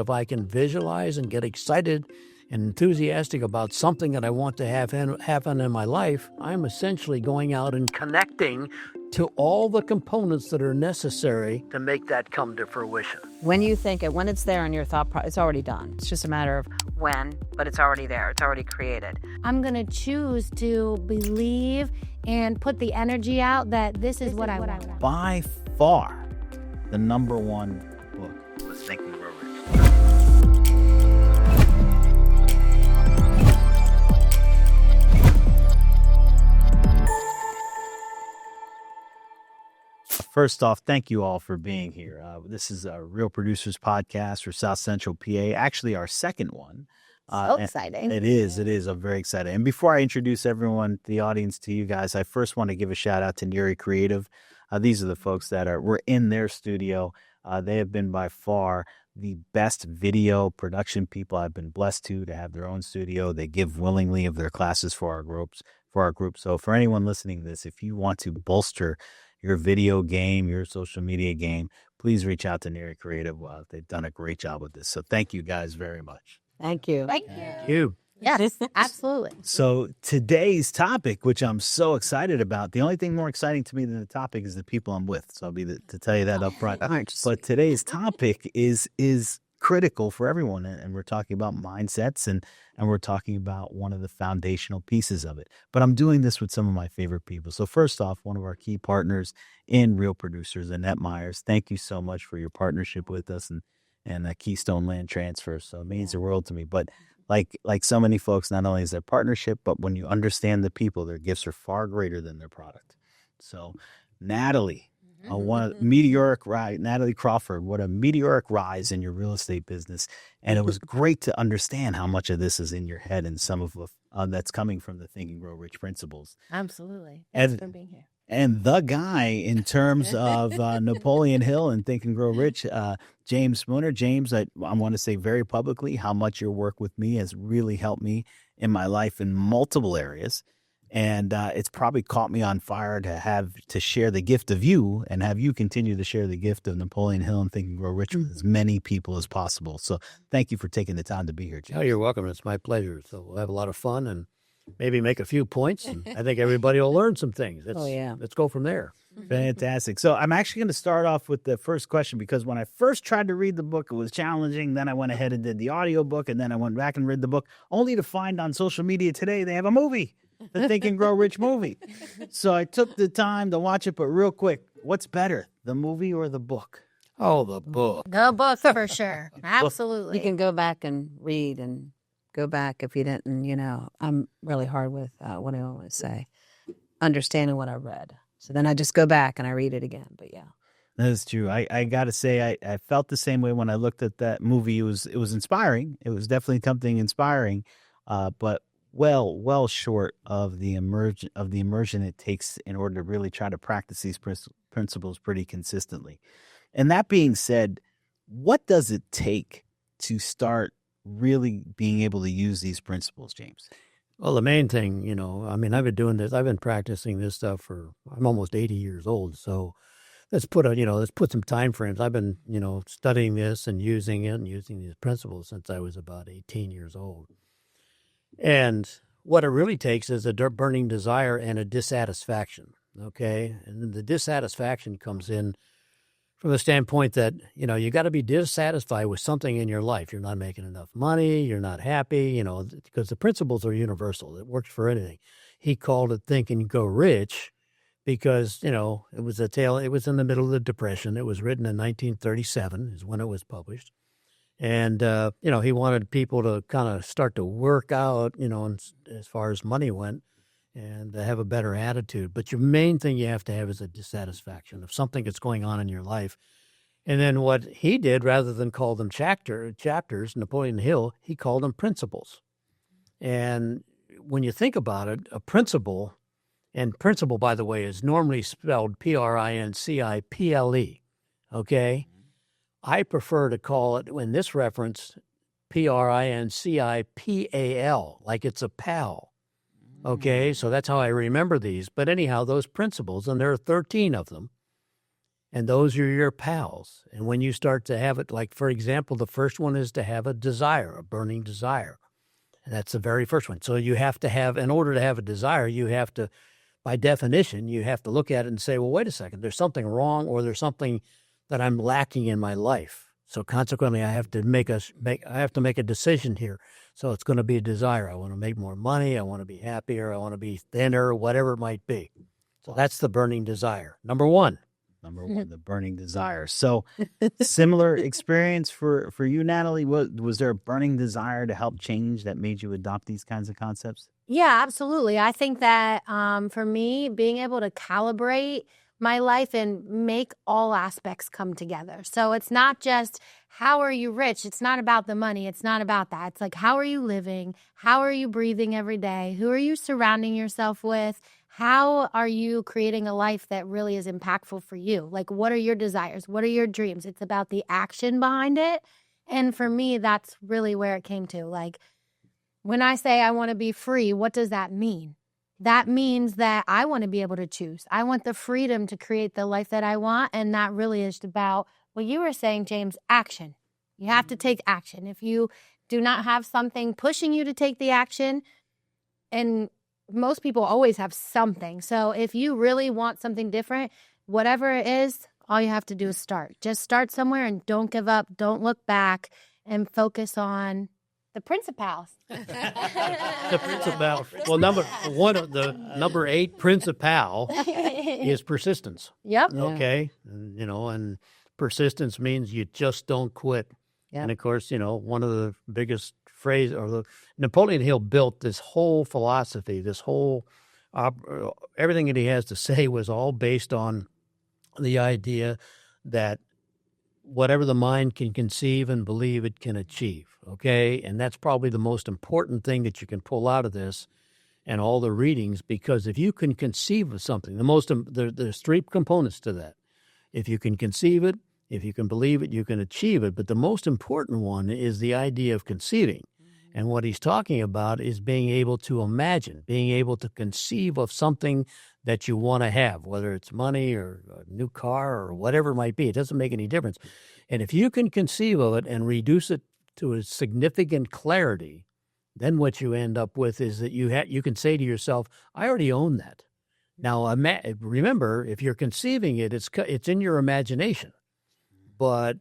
If I can visualize and get excited and enthusiastic about something that I want to have happen in my life, I'm essentially going out and connecting to all the components that are necessary to make that come to fruition. When you think it, when it's there in your thought process, it's already done. It's just a matter of when, but it's already there. It's already created. I'm going to choose to believe and put the energy out that this is what I want. By far, the number one book was Think and Grow Rich. First off, thank you all for being here. This is a Real Producers podcast for South Central PA, actually our second one. So exciting. It is. I'm very excited. And before I introduce everyone, the audience, to you guys, I first want to give a shout out to Neri Creative. These are the folks that were in their studio. They have been by far the best video production people I've been blessed to have their own studio. They give willingly of their classes for our group. So for anyone listening to this, if you want to bolster your video game, your social media game, please reach out to Neri Creative. They've done a great job with this. So thank you guys very much. Thank you. Thank You. Yes, absolutely. So today's topic, which I'm so excited about, the only thing more exciting to me than the topic is the people I'm with. So I'll be to tell you that up front. But today's topic is critical for everyone. And we're talking about mindsets and we're talking about one of the foundational pieces of it. But I'm doing this with some of my favorite people. So first off, one of our key partners in Real Producers, Annette Myers. Thank you so much for your partnership with us and Keystone Land Transfer. So it means the world to me. But like so many folks, not only is there partnership, but when you understand the people, their gifts are far greater than their product. So Natalie, Natalie Crawford, what a meteoric rise in your real estate business. And it was great to understand how much of this is in your head and some of that's coming from the Think and Grow Rich principles. Absolutely. Thanks for being here. And the guy in terms of Napoleon Hill and Think and Grow Rich, James Spooner. James, I want to say very publicly how much your work with me has really helped me in my life in multiple areas. And it's probably caught me on fire to share the gift of you and have you continue to share the gift of Napoleon Hill and Think and Grow Rich with as many people as possible. So thank you for taking the time to be here, James. Oh, you're welcome. It's my pleasure. So we'll have a lot of fun and maybe make a few points. And I think everybody will learn some things. Let's go from there. Fantastic. So I'm actually going to start off with the first question because when I first tried to read the book, it was challenging. Then I went ahead and did the audio book, and then I went back and read the book, only to find on social media today they have a movie, the Think and Grow Rich movie. So I took the time to watch it, but real quick, what's better, the movie or the book? Oh, the book. The book for sure. Absolutely. You can go back and read and go back if you didn't, I'm really hard with what I always say, understanding what I read. So then I just go back and I read it again. But yeah. That's true. I got to say, I felt the same way when I looked at that movie. It was inspiring. It was definitely something inspiring, but well short of the immersion it takes in order to really try to practice these principles pretty consistently. And that being said, what does it take to start really being able to use these principles, James? Well, the main thing, I've been doing this. I've been practicing this stuff I'm almost 80 years old. So let's put some time frames. I've been, studying this and using these principles since I was about 18 years old. And what it really takes is a burning desire and a dissatisfaction. Okay. And then the dissatisfaction comes in from the standpoint that, you got to be dissatisfied with something in your life. You're not making enough money. You're not happy, because the principles are universal. It works for anything. He called it Think and Grow Rich because, it was it was in the middle of the Depression. It was written in 1937 is when it was published. And, he wanted people to kind of start to work out, as far as money went, and have a better attitude. But your main thing you have to have is a dissatisfaction of something that's going on in your life. And then what he did, rather than call them chapters, Napoleon Hill, he called them principles. And when you think about it, a principle, and principle, by the way, is normally spelled P-R-I-N-C-I-P-L-E, okay? I prefer to call it, in this reference, P-R-I-N-C-I-P-A-L, like it's a pal. Okay, so that's how I remember these. But anyhow, those principles, and there are 13 of them, And those are your pals. And when you start to have it, like, for example, the first one is to have a desire, a burning desire. And that's the very first one. So you have to have, in order to have a desire, you have to, by definition, you have to look at it and say, well, wait a second, there's something wrong, or there's something that I'm lacking in my life. So consequently, I have to make a decision here. So it's going to be a desire. I want to make more money. I want to be happier. I want to be thinner, whatever it might be. So that's the burning desire. Number one, the burning desire. So similar experience for you, Natalie. Was there a burning desire to help change that made you adopt these kinds of concepts? Yeah, absolutely. I think that for me, being able to calibrate my life and make all aspects come together. So it's not just how are you rich? It's not about the money. It's not about that. It's like, how are you living? How are you breathing every day? Who are you surrounding yourself with? How are you creating a life that really is impactful for you? Like, what are your desires? What are your dreams? It's about the action behind it. And for me, that's really where it came to. Like, when I say I want to be free, what does that mean? That means that I want to be able to choose. I want the freedom to create the life that I want. And that really is about what you were saying, James, action. You have to take action. If you do not have something pushing you to take the action, and most people always have something. So if you really want something different, whatever it is, all you have to do is start. Just start somewhere and don't give up. Don't look back, and focus on the principals. the principal. Well, number 8 principal is persistence. Yep. Okay. And persistence means you just don't quit. Yep. And of course, one of the biggest phrase, Napoleon Hill built this whole philosophy, this whole, everything that he has to say was all based on the idea that whatever the mind can conceive and believe, it can achieve, okay? And that's probably the most important thing that you can pull out of this and all the readings, because if you can conceive of something, there's 3 components to that. If you can conceive it, if you can believe it, you can achieve it. But the most important one is the idea of conceiving. And what he's talking about is being able to imagine, being able to conceive of something that you want to have, whether it's money or a new car or whatever it might be. It doesn't make any difference. And if you can conceive of it and reduce it to a significant clarity, then what you end up with is that you can say to yourself, I already own that. Now, remember, if you're conceiving it, it's in your imagination. But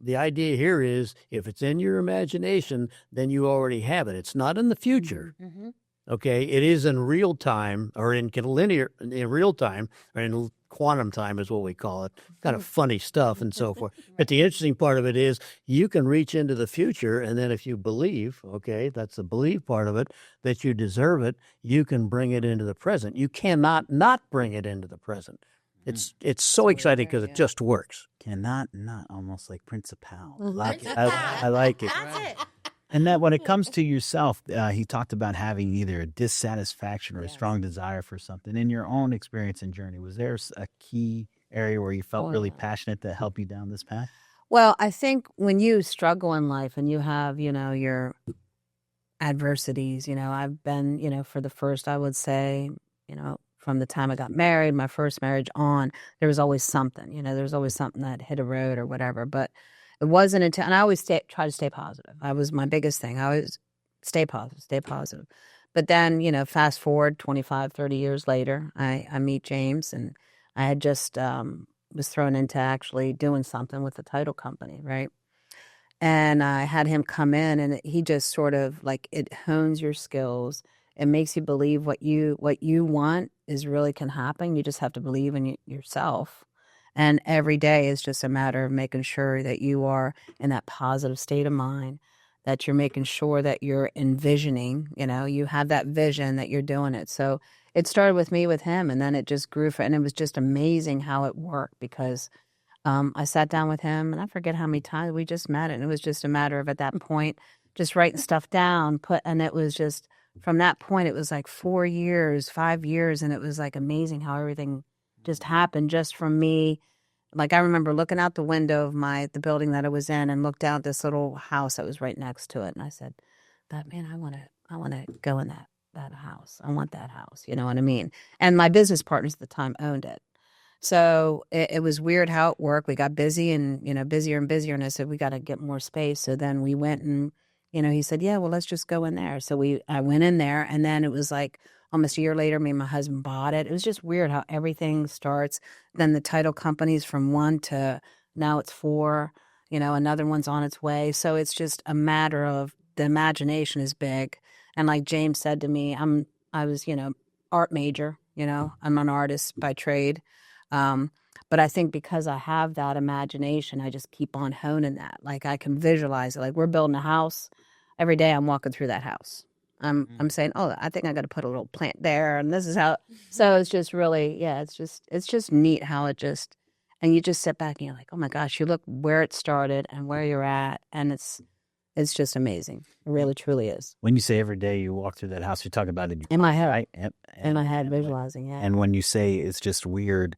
the idea here is, if it's in your imagination, then you already have it. It's not in the future. Mm-hmm. Okay, it is in real time, or in real time, or in quantum time is what we call it. Kind of funny stuff and so forth. But the interesting part of it is you can reach into the future, and then if you believe, okay, that's the believe part of it, that you deserve it, you can bring it into the present. You cannot not bring it into the present. It's so exciting because it just works. Cannot not, almost like principal. Principal. I like it. That's it. And that when it comes to yourself, he talked about having either a dissatisfaction or a strong desire for something. In your own experience and journey, was there a key area where you felt really passionate that helped you down this path? Well, I think when you struggle in life and you have, your adversities, I've been, for the first, I would say, from the time I got married, my first marriage on, there was always something, there was always something that hit a road or whatever. But it wasn't until, and I always try to stay positive. That was my biggest thing. I always stay positive. But then, fast forward 25, 30 years later, I meet James, and I had just was thrown into actually doing something with the title company, right? And I had him come in, and he just sort of like, it hones your skills. It makes you believe what you want really can happen. You just have to believe in yourself. And every day is just a matter of making sure that you are in that positive state of mind, that you're making sure that you're envisioning, you have that vision that you're doing it. So it started with me with him, and then it just grew and it was just amazing how it worked, because I sat down with him, and I forget how many times we just met, and it was just a matter of, at that point, just writing stuff down, and it was just, from that point, it was like 4 years, 5 years, and it was like amazing how everything just happened just from me. Like, I remember looking out the window of the building that I was in, and looked out this little house that was right next to it, and I said, "But man, I want to go in that house. I want that house." You know what I mean? And my business partners at the time owned it. So it was weird how it worked. We got busy and, busier and busier. And I said, we got to get more space. So then we went and, he said, yeah, well, let's just go in there. So I went in there, and then it was like almost a year later, me and my husband bought it. It was just weird how everything starts. Then the title company's from 1 to now it's 4, another one's on its way. So it's just a matter of the imagination is big. And like James said to me, I was, art major, I'm an artist by trade. But I think because I have that imagination, I just keep on honing that. Like I can visualize it. Like we're building a house. Every day I'm walking through that house. I'm saying, oh, I think I got to put a little plant there, and this is how. So it's just really, it's just neat how it just, and you just sit back and you're like, oh my gosh, you look where it started and where you're at, and it's just amazing. It really, truly is. When you say every day you walk through that house, you're talking about it in my head, right? In my head, visualizing. Yeah. And when you say it's just weird,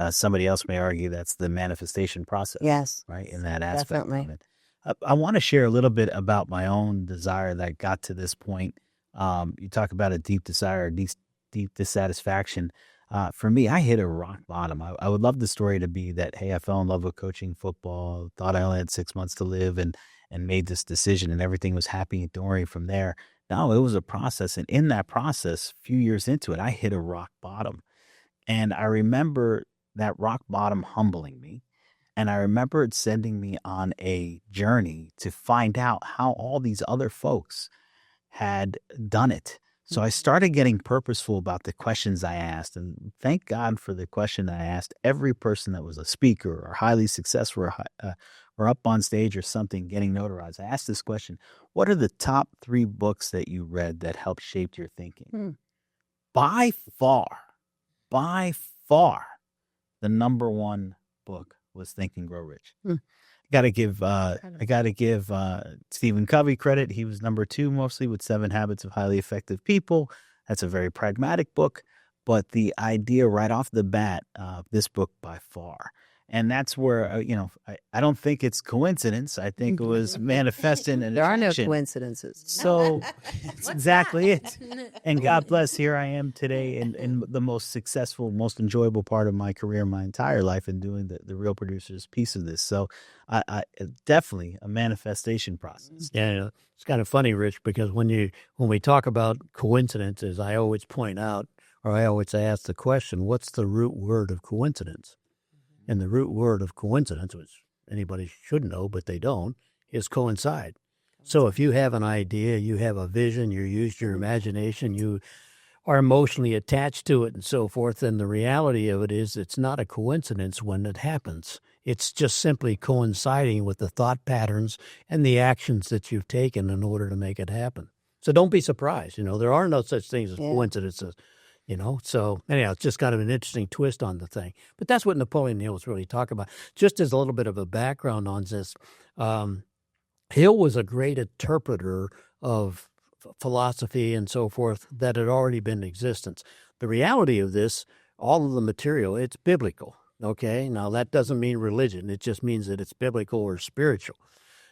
somebody else may argue that's the manifestation process. Yes. Right. In that aspect. Definitely. Of it. I want to share a little bit about my own desire that got to this point. You talk about a deep desire, deep dissatisfaction. For me, I hit a rock bottom. I would love the story to be that, hey, I fell in love with coaching football, thought I only had 6 months to live, and made this decision, and everything was happy and dory from there. No, it was a process. And in that process, a few years into it, I hit a rock bottom. And I remember that rock bottom humbling me. And I remember it sending me on a journey to find out how all these other folks had done it. So I started getting purposeful about the questions I asked. And thank God for the question I asked every person that was a speaker or highly successful or up on stage or something getting notarized. I asked this question: what are the top 3 books that you read that helped shape your thinking? By far, the number 1 book was Think and Grow Rich. I gotta give Stephen Covey credit. He was number 2 mostly with 7 Habits of Highly Effective People. That's a very pragmatic book, but the idea right off the bat, this book by far. And that's where, I don't think it's coincidence. I think it was manifesting and there are no coincidences. So that's exactly it. And God bless, here I am today in the most successful, most enjoyable part of my career, my entire life, in doing the Real Producers piece of this. So I definitely a manifestation process. Yeah, it's kind of funny, Rich, because when we talk about coincidences, I always point out, or I always ask the question, what's the root word of coincidence? And the root word of coincidence, which anybody should know, but they don't, is coincide. So if you have an idea, you have a vision, you use your imagination, you are emotionally attached to it and so forth, then the reality of it is it's not a coincidence when it happens. It's just simply coinciding with the thought patterns and the actions that you've taken in order to make it happen. So don't be surprised. There are no such things as coincidences. So anyhow, it's just kind of an interesting twist on the thing. But that's what Napoleon Hill was really talking about. Just as a little bit of a background on this, Hill was a great interpreter of philosophy and so forth that had already been in existence. The reality of this, all of the material, it's biblical, okay? Now, that doesn't mean religion. It just means that it's biblical or spiritual.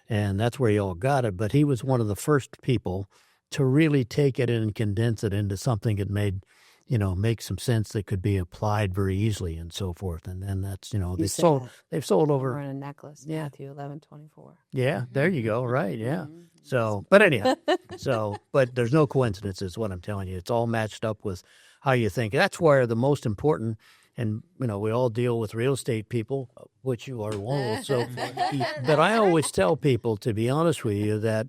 And that's where he all got it. But he was one of the first people to really take it and condense it into something that made make some sense that could be applied very easily and so forth. And then that's, they've sold over. We're in a necklace, Matthew 11:24. Yeah, there you go. Right. Yeah. So, but anyhow, but there's no coincidences, what I'm telling you. It's all matched up with how you think. That's where the most important, and, we all deal with real estate people, which you are one. So, but I always tell people, to be honest with you, that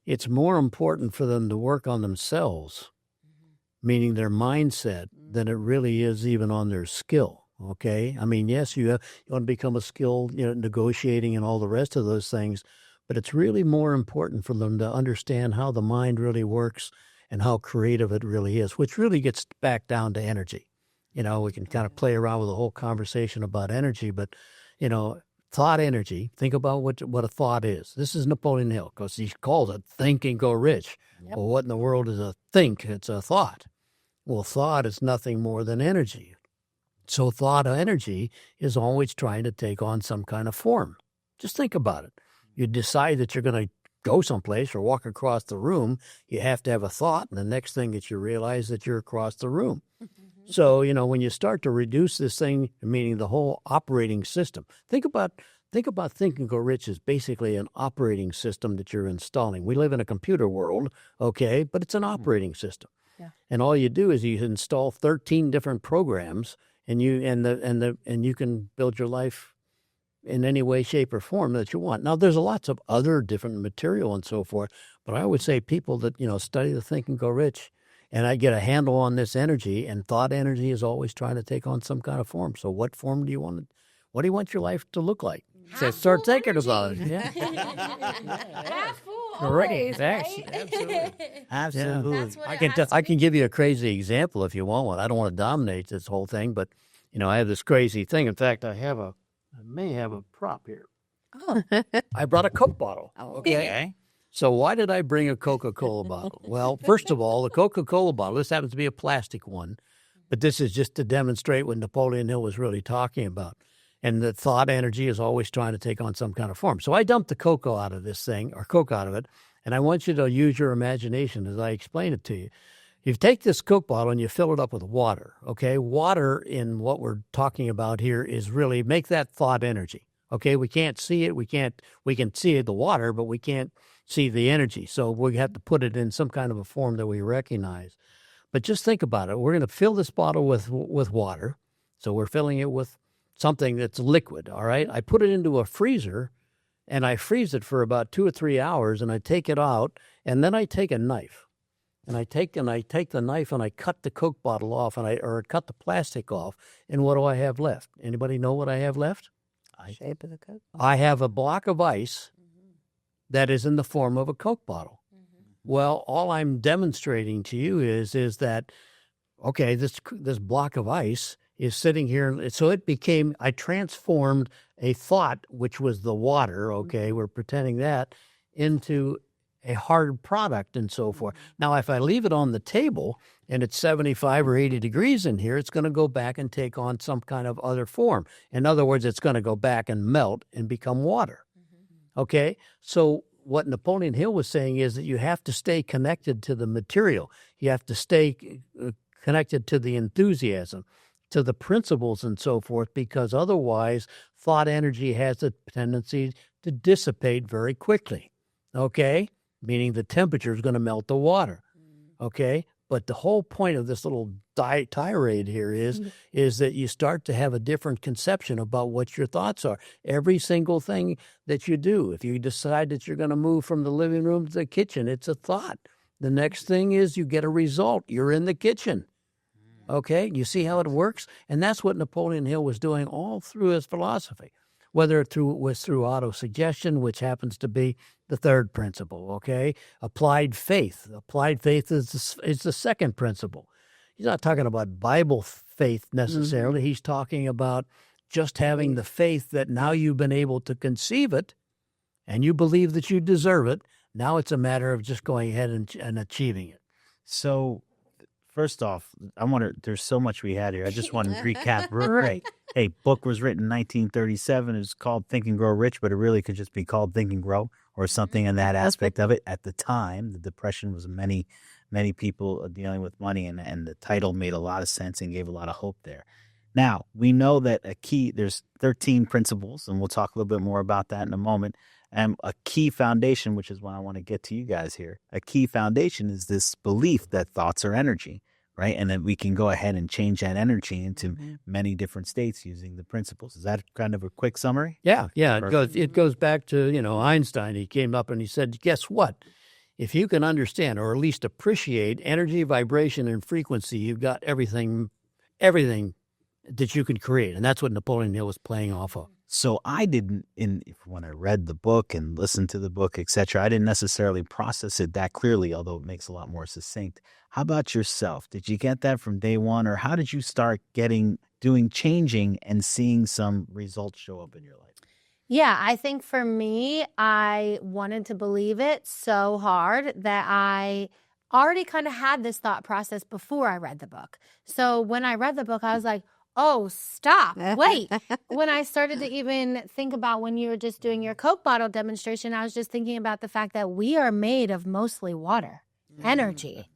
it's more important for them to work on themselves, meaning their mindset, than it really is even on their skill, okay? I mean, yes, you want to become a skilled, negotiating and all the rest of those things, but it's really more important for them to understand how the mind really works and how creative it really is, which really gets back down to energy. We can kind of play around with the whole conversation about energy, but, thought energy, think about what a thought is. This is Napoleon Hill, because he calls it Think and Go Rich. Yep. Well, what in the world is a think? It's a thought. Well, thought is nothing more than energy. So thought energy is always trying to take on some kind of form. Just think about it. You decide that you're going to go someplace or walk across the room, you have to have a thought, and the next thing that you realize that you're across the room. So, when you start to reduce this thing, meaning the whole operating system, think about Think and Grow Rich as basically an operating system that you're installing. We live in a computer world, okay, but it's an operating system. Yeah. And all you do is you install 13 different programs, and you can build your life in any way, shape, or form that you want. Now, there's lots of other different material and so forth, but I would say people that, study the Think and Grow Rich, and I get a handle on this energy, and thought energy is always trying to take on some kind of form. So what form do you want? What do you want your life to look like? So start thinking about it. Yeah. Half full, Correct. always, right? Absolutely. Absolutely. That's what it has I to can be. give you a crazy example if you want one. I don't want to dominate this whole thing, but I have this crazy thing. In fact, I may have a prop here. Oh. I brought a Coke bottle. Okay. So why did I bring a Coca-Cola bottle? Well, first of all, the Coca-Cola bottle, this happens to be a plastic one, but this is just to demonstrate what Napoleon Hill was really talking about. And the thought energy is always trying to take on some kind of form. So I dumped the Coke out of this thing, or Coke out of it, and I want you to use your imagination as I explain it to you. You take this Coke bottle and you fill it up with water, okay? Water in what we're talking about here is really make that thought energy, okay? We can't see it. We can see the water, but we can't see the energy. So we have to put it in some kind of a form that we recognize. But just think about it. We're going to fill this bottle with water. So we're filling it with something that's liquid, all right? I put it into a freezer, and I freeze it for about 2 or 3 hours, and I take it out, and then I take a knife. And I take the knife and I cut the Coke bottle off, or cut the plastic off, and what do I have left? Anybody know what I have left? Shape of the Coke. I have a block of ice that is in the form of a Coke bottle. Well, all I'm demonstrating to you is that, okay, this block of ice is sitting here. So I transformed a thought, which was the water, okay, we're pretending that, into a hard product and so forth. Now, if I leave it on the table and it's 75 or 80 degrees in here, it's going to go back and take on some kind of other form. In other words, it's going to go back and melt and become water. Okay? So what Napoleon Hill was saying is that you have to stay connected to the material. You have to stay connected to the enthusiasm, to the principles and so forth, because otherwise thought energy has a tendency to dissipate very quickly. Okay? Meaning the temperature is going to melt the water. Okay? But the whole point of this little tirade here is that you start to have a different conception about what your thoughts are. Every single thing that you do, if you decide that you're going to move from the living room to the kitchen, it's a thought. The next thing is you get a result. You're in the kitchen. Okay? You see how it works? And that's what Napoleon Hill was doing all through his philosophy, whether it was through autosuggestion, which happens to be the third principle, okay? Applied faith. Applied faith is the second principle. He's not talking about Bible faith necessarily. He's talking about just having the faith that now you've been able to conceive it and you believe that you deserve it. Now it's a matter of just going ahead and achieving it. So, first off, there's so much we had here. I just want to recap real quick. Hey, book was written in 1937. It was called Think and Grow Rich, but it really could just be called Think and Grow or something in that aspect of it. At the time, the Depression was many people dealing with money, and the title made a lot of sense and gave a lot of hope there. Now, we know that there's 13 principles, and we'll talk a little bit more about that in a moment. And a key foundation, which is what I want to get to you guys here, a key foundation is this belief that thoughts are energy, right? And that we can go ahead and change that energy into many different states using the principles. Is that kind of a quick summary? Yeah. It goes back to, Einstein. He came up and he said, guess what? If you can understand or at least appreciate energy, vibration, and frequency, you've got everything that you can create. And that's what Napoleon Hill was playing off of. So I didn't, when I read the book and listened to the book, etc., I didn't necessarily process it that clearly, although it makes a lot more succinct. How about yourself? Did you get that from day one, or how did you start changing and seeing some results show up in your life? Yeah, I think for me, I wanted to believe it so hard that I already kind of had this thought process before I read the book. So when I read the book, I was like, oh, stop, wait. When I started to even think about when you were just doing your Coke bottle demonstration, I was just thinking about the fact that we are made of mostly water, energy.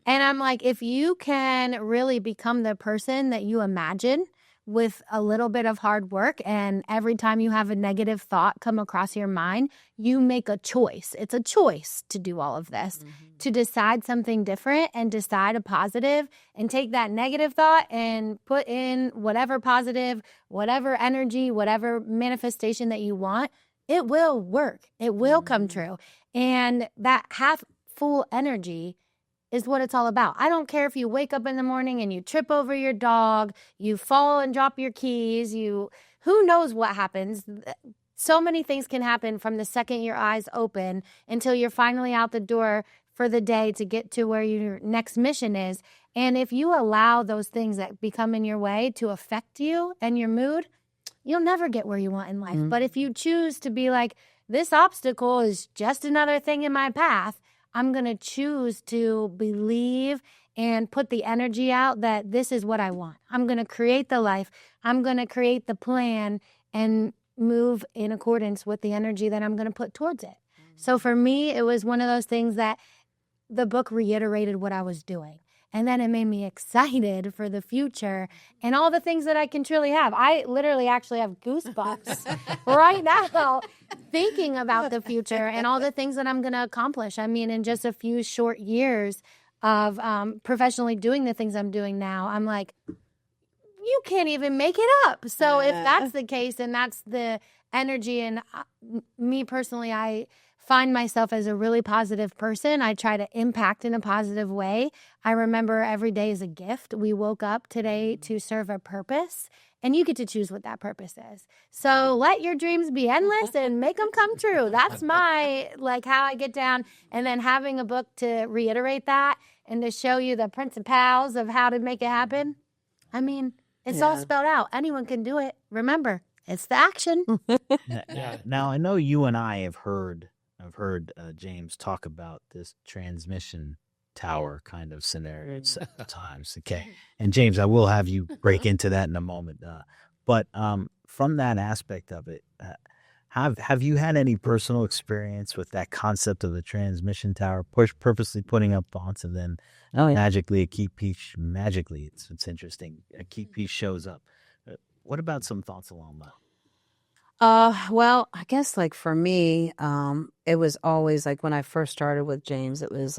And I'm like, if you can really become the person that you imagine with a little bit of hard work, and every time you have a negative thought come across your mind, you make a choice. It's a choice to do all of this, to decide something different and decide a positive, and take that negative thought and put in whatever positive, whatever energy, whatever manifestation that you want. It will work. It will come true. And that half full energy is what it's all about. I don't care if you wake up in the morning and you trip over your dog, you fall and drop your keys, who knows what happens. So many things can happen from the second your eyes open until you're finally out the door for the day to get to where your next mission is. And if you allow those things that become in your way to affect you and your mood, you'll never get where you want in life. But if you choose to be like, this obstacle is just another thing in my path, I'm going to choose to believe and put the energy out that this is what I want. I'm going to create the life. I'm going to create the plan and move in accordance with the energy that I'm going to put towards it. So for me, it was one of those things that the book reiterated what I was doing. And then it made me excited for the future and all the things that I can truly have. I literally actually have goosebumps right now thinking about the future and all the things that I'm going to accomplish. I mean, in just a few short years of professionally doing the things I'm doing now, I'm like, you can't even make it up. So if that's the case and that's the energy, and me personally, I find myself as a really positive person. I try to impact in a positive way. I remember every day is a gift. We woke up today to serve a purpose, and you get to choose what that purpose is. So let your dreams be endless and make them come true. That's my, how I get down. And then having a book to reiterate that and to show you the principles of how to make it happen. I mean, it's all spelled out. Anyone can do it. Remember, it's the action. Now, I know you and I have heard James talk about this transmission tower kind of scenario several times. Okay. And James, I will have you break into that in a moment. But from that aspect of it, have you had any personal experience with that concept of the transmission tower, purposely putting up thoughts and then magically a key piece, it's interesting, a key piece shows up. What about some thoughts along that? Well, I guess for me, it was always when I first started with James, it was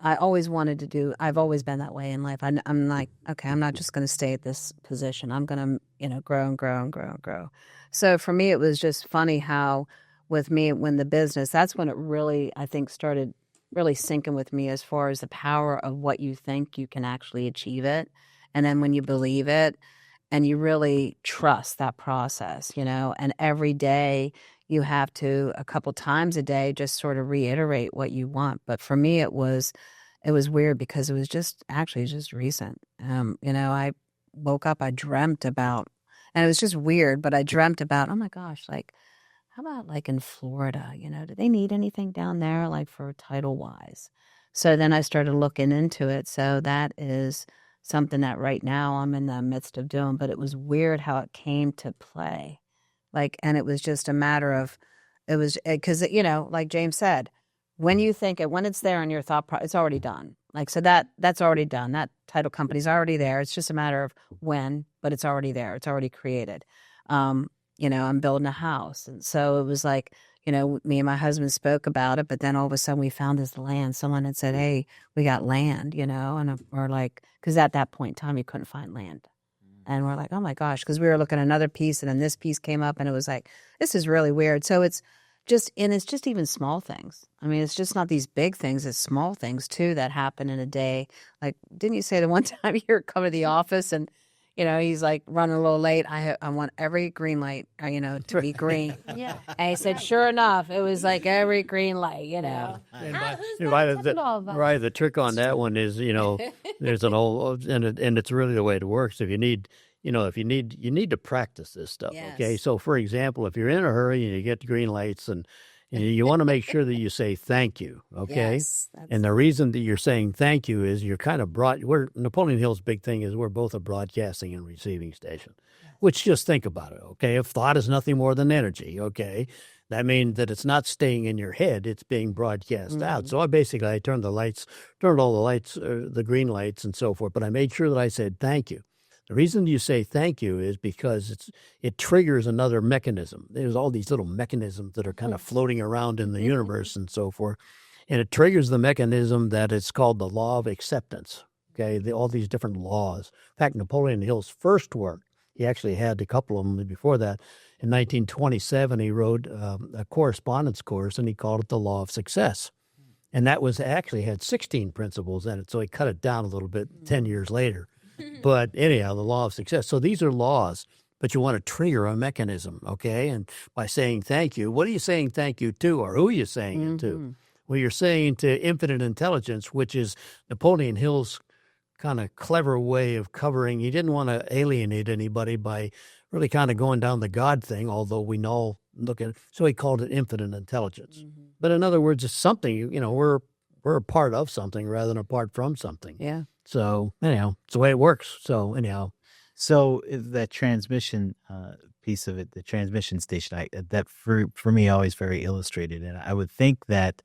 I always wanted to do, I've always been that way in life. I'm like, okay, I'm not just going to stay at this position. I'm going to, grow and grow and grow and grow. So for me, it was just funny how with me, when the business, that's when it really, I think, started really sinking with me as far as the power of what you think you can actually achieve it. And then when you believe it, and you really trust that process, and every day you have to, a couple times a day, just sort of reiterate what you want. But for me, it was weird because it was just recent. I woke up, I dreamt about, and it was just weird, but I dreamt about, oh my gosh, how about in Florida, do they need anything down there for tidal wise? So then I started looking into it. So that is something that right now I'm in the midst of doing, but it was weird how it came to play. And it was just a matter of, it was, because, like James said, when you think it, when it's there in your thought process, it's already done. So that's already done. That title company's already there. It's just a matter of when, but it's already there. It's already created. I'm building a house. And so it was me and my husband spoke about it, but then all of a sudden we found this land. Someone had said, hey, we got land, and we're because at that point in time, you couldn't find land. And we're oh my gosh, because we were looking at another piece and then this piece came up and it was this is really weird. So it's just even small things. I mean, it's just not these big things. It's small things too that happen in a day. Didn't you say the one time you were coming to the office and he's running a little late. I want every green light, to be green. Yeah. And he said, sure enough, it was every green light, And the trick on that one is, there's an old, and it's really the way it works. If you need, you need to practice this stuff. Yes. Okay. So for example, if you're in a hurry and you get the green lights and you want to make sure that you say thank you, okay? Yes, and the reason that you're saying thank you is you're kind of Napoleon Hill's big thing is we're both a broadcasting and receiving station, which just think about it, okay? If thought is nothing more than energy, okay, That means that it's not staying in your head; it's being broadcast out. So I turned all the lights, the green lights, and so forth. But I made sure that I said thank you. The reason you say thank you is because it triggers another mechanism. There's all these little mechanisms that are kind of floating around in the universe and so forth, and it triggers the mechanism that it's called the law of acceptance. Okay, all these different laws. In fact, Napoleon Hill's first work, he actually had a couple of them before that. In 1927, he wrote a correspondence course, and he called it the Law of Success. And that was actually had 16 principles in it, so he cut it down a little bit 10 years later. But anyhow, the Law of Success. So these are laws, but you want to trigger a mechanism, okay? And by saying thank you, what are you saying thank you to, or who are you saying it to? Well, you're saying to infinite intelligence, which is Napoleon Hill's kind of clever way of covering. He didn't want to alienate anybody by really kind of going down the God thing, although we know, look at it. So he called it infinite intelligence. But in other words, it's something, we're a part of something rather than apart from something. Yeah. So anyhow, it's the way it works. So anyhow. So that transmission piece of it, the transmission station, that for me always very illustrated. And I would think that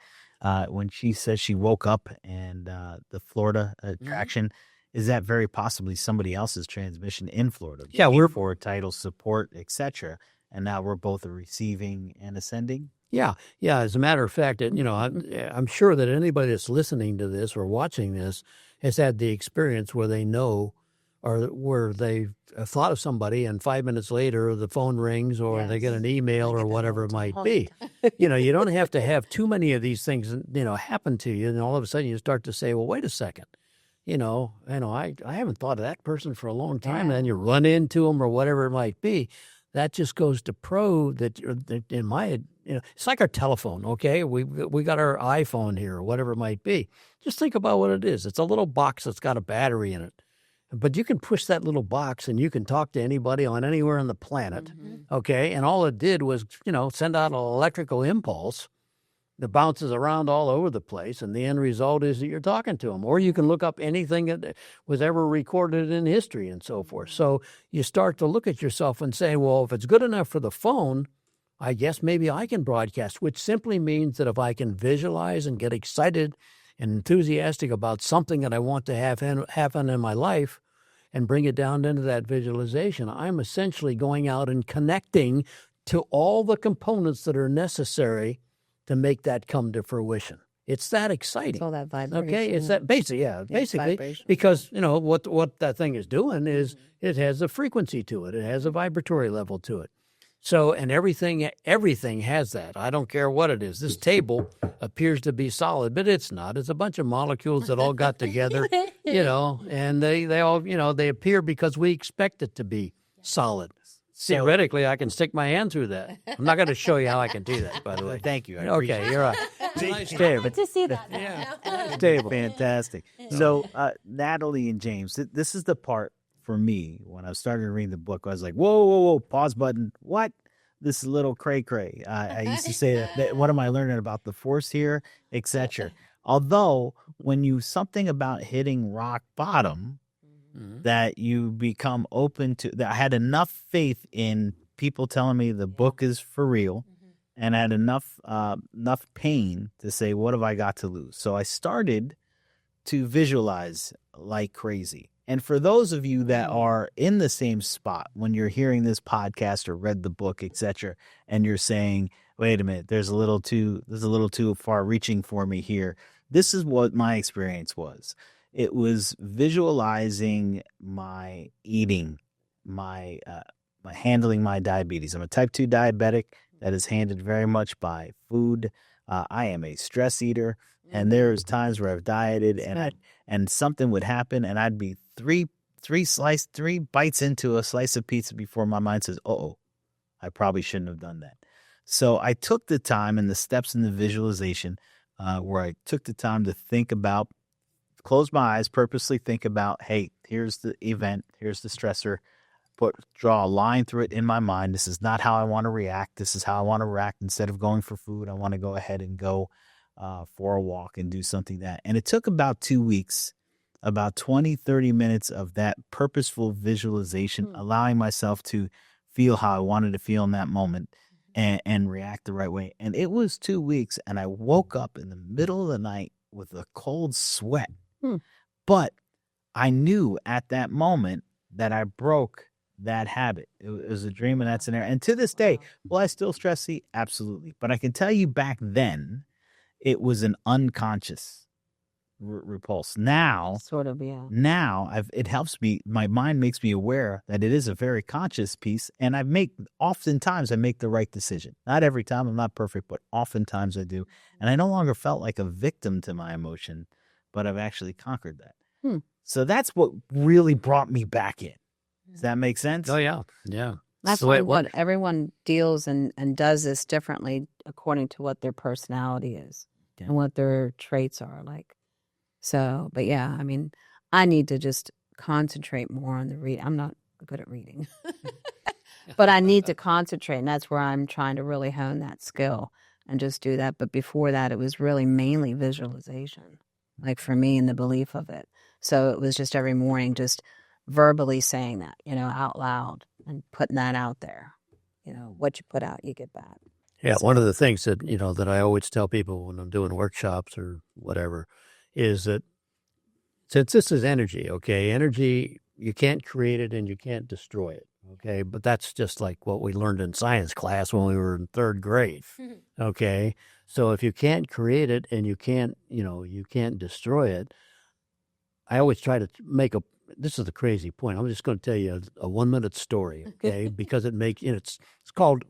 when she says she woke up and the Florida attraction, is that very possibly somebody else's transmission in Florida? Yeah, we're for title support, etc. And now we're both receiving and ascending. Yeah. As a matter of fact, I'm sure that anybody that's listening to this or watching this has had the experience where they know, or where they've thought of somebody, and 5 minutes later the phone rings, or they get an email, or whatever it might be. You don't have to have too many of these things, happen to you, and all of a sudden you start to say, well, wait a second. I haven't thought of that person for a long time. And then you run into them or whatever it might be. That just goes to prove that it's like our telephone, okay? We got our iPhone here or whatever it might be. Just think about what it is. It's a little box that's got a battery in it. But you can push that little box and you can talk to anybody on anywhere on the planet, okay? And all it did was, send out an electrical impulse that bounces around all over the place, and the end result is that you're talking to them. Or you can look up anything that was ever recorded in history and so forth. So you start to look at yourself and say, well, if it's good enough for the phone, I guess maybe I can broadcast, which simply means that if I can visualize and get excited and enthusiastic about something that I want to have happen in my life and bring it down into that visualization, I'm essentially going out and connecting to all the components that are necessary to make that come to fruition. It's that exciting. It's all that vibration. Okay, it's that basically, because what that thing is doing is it has a frequency to it. It has a vibratory level to it. So, and everything has that. I don't care what it is. This table appears to be solid, but it's not. It's a bunch of molecules that all got together, and they all, they appear because we expect it to be solid. Theoretically, I can stick my hand through that. I'm not going to show you how I can do that, by the way. Thank you. Okay, you're right. Nice table. Good to see that. Nice table. Fantastic. So, Natalie and James, this is the part for me when I started to read the book. I was like, whoa, pause button. What? This is a little cray-cray. I used to say that, what am I learning about the force here, etc. Although, when something about hitting rock bottom, that you become open to, that I had enough faith in people telling me the book is for real, and I had enough pain to say, what have I got to lose? So I started to visualize like crazy. And for those of you that are in the same spot when you're hearing this podcast or read the book, etc., and you're saying, wait a minute, there's a little too far reaching for me here. This is what my experience was. It was visualizing my eating, my handling my diabetes. I'm a type 2 diabetic that is handled very much by food. I am a stress eater, and there's times where I've dieted and something would happen, and I'd be three bites into a slice of pizza before my mind says, I probably shouldn't have done that. So I took the time and the steps in the visualization where I took the time to think about, close my eyes, purposely think about, hey, here's the event, here's the stressor, draw a line through it in my mind. This is not how I want to react. This is how I want to react. Instead of going for food, I want to go ahead and go for a walk and do something that. And it took about 2 weeks, about 20, 30 minutes of that purposeful visualization, allowing myself to feel how I wanted to feel in that moment. and react the right way. And it was 2 weeks, and I woke up in the middle of the night with a cold sweat. But I knew at that moment that I broke that habit. It was a dream in that scenario. And to this day, will I still stress eat? Absolutely. But I can tell you back then, it was an unconscious repulse. Now, Sort of, yeah. now it helps me. My mind makes me aware that it is a very conscious piece, and oftentimes I make the right decision. Not every time, I'm not perfect, but oftentimes I do. And I no longer felt like a victim to my emotion, but I've actually conquered that. So that's what really brought me back in. Does that make sense? Oh yeah, yeah. That's the way it what works. everyone deals and does this differently according to what their personality is and what their traits are like. So, but yeah, I mean, I need to just concentrate more on the read. I'm not good at reading, but I need to concentrate, and that's where I'm trying to really hone that skill and just do that. But before that, it was really mainly visualization, like for me, and the belief of it. So it was just every morning, just verbally saying that, out loud and putting that out there. What you put out, you get back. Yeah, one of the things that, that I always tell people when I'm doing workshops or whatever is that since this is energy, okay, energy, you can't create it and you can't destroy it, okay? But that's just like what we learned in science class when we were in third grade, okay? So if you can't create it and you can't, you can't destroy it, I always try to this is the crazy point. I'm just going to tell you a 1-minute story, okay? Because it's called